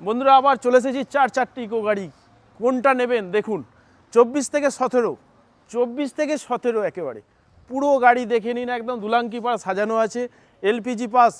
বন্ধুরা আবার চলে এসেছি চারটি ইকো গাড়ি। কোনটা নেবেন দেখুন, 24 থেকে 17, 24 থেকে 17 একেবারে পুরো গাড়ি দেখে নিন। একদম দুলাঙ্কি পাস সাজানো আছে, এলপিজি পাস,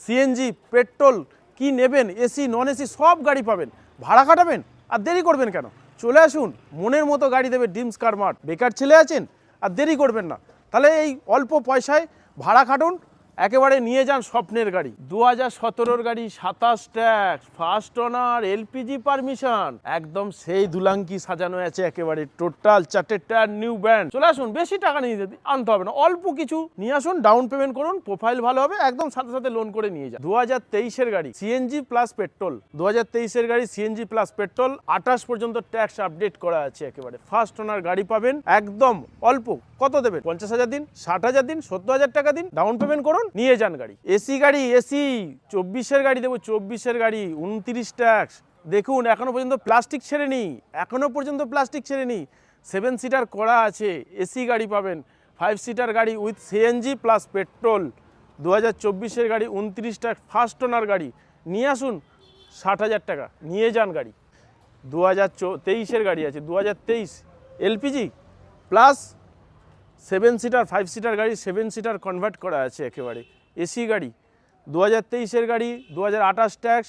সিএনজি, পেট্রোল, কি নেবেন, এসি নন এসি সব গাড়ি পাবেন। ভাড়া কাটাবেন আর দেরি করবেন কেন, চলে আসুন, মনের মতো গাড়ি দেবে ড্রিমস কার মার্ট। বেকার ছেলে আছেন আর দেরি করবেন না, তাহলে এই অল্প পয়সায় ভাড়া কাটুন, একেবারে নিয়ে যান স্বপ্নের গাড়ি। 2017 গাড়ি, 27 tax, first owner, LPG permission, একদম সেই দুলাঙ্কি সাজানো আছে একেবারে। টোটাল 4টে টায়ার নিউ ব্র্যান্ড। চলে আসুন, বেশি টাকা নিয়ে আনতে হবে না, অল্প কিছু নিয়ে আসুন, ডাউন পেমেন্ট করুন, প্রোফাইল ভালো হবে, একদম সাথে সাথে লোন করে নিয়ে যান। 2023 গাড়ি, সিএনজি প্লাস পেট্রোল। 2023 গাড়ি, সিএনজি প্লাস পেট্রোল, 28 পর্যন্ত ট্যাক্স আপডেট করা আছে একেবারে। ফার্স্ট ওনার গাড়ি পাবেন, একদম অল্প। কত দেবেন? 50,000 দিন, 60,000 দিন, 70,000 টাকা দিন, ডাউন পেমেন্ট করুন, নিয়ে যান গাড়ি। এসি গাড়ি, এসি 24 গাড়ি দেবো, 24 গাড়ি 29 ট্যাক্স। দেখুন এখনো পর্যন্ত প্লাস্টিক ছেড়েনি, এখনো পর্যন্ত প্লাস্টিক ছেড়েনি। 7 সিটার করা আছে, এসি গাড়ি পাবেন। 5 সিটার গাড়ি উইথ সিএনজি প্লাস পেট্রোল, 2024 গাড়ি, 29 ট্যাক্স, ফার্স্ট ওনার গাড়ি। নিয়ে আসুন, 60,000 টাকা, নিয়ে যান গাড়ি। 2023 গাড়ি আছে, 2023 এলপিজি প্লাস 7 সিটার, 5 সিটার গাড়ি, 7 সিটার কনভার্ট করা আছে একেবারে। এসি গাড়ি, 2023 গাড়ি, 2028 ট্যাক্স,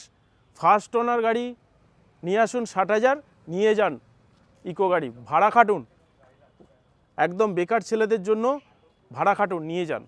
ফার্স্ট ওনার গাড়ি। নিয়ে আসুন, 60,000, নিয়ে যান ইকো গাড়ি। ভাড়া খাটুন, একদম বেকার ছেলেদের জন্য ভাড়া খাটুন, নিয়ে যান।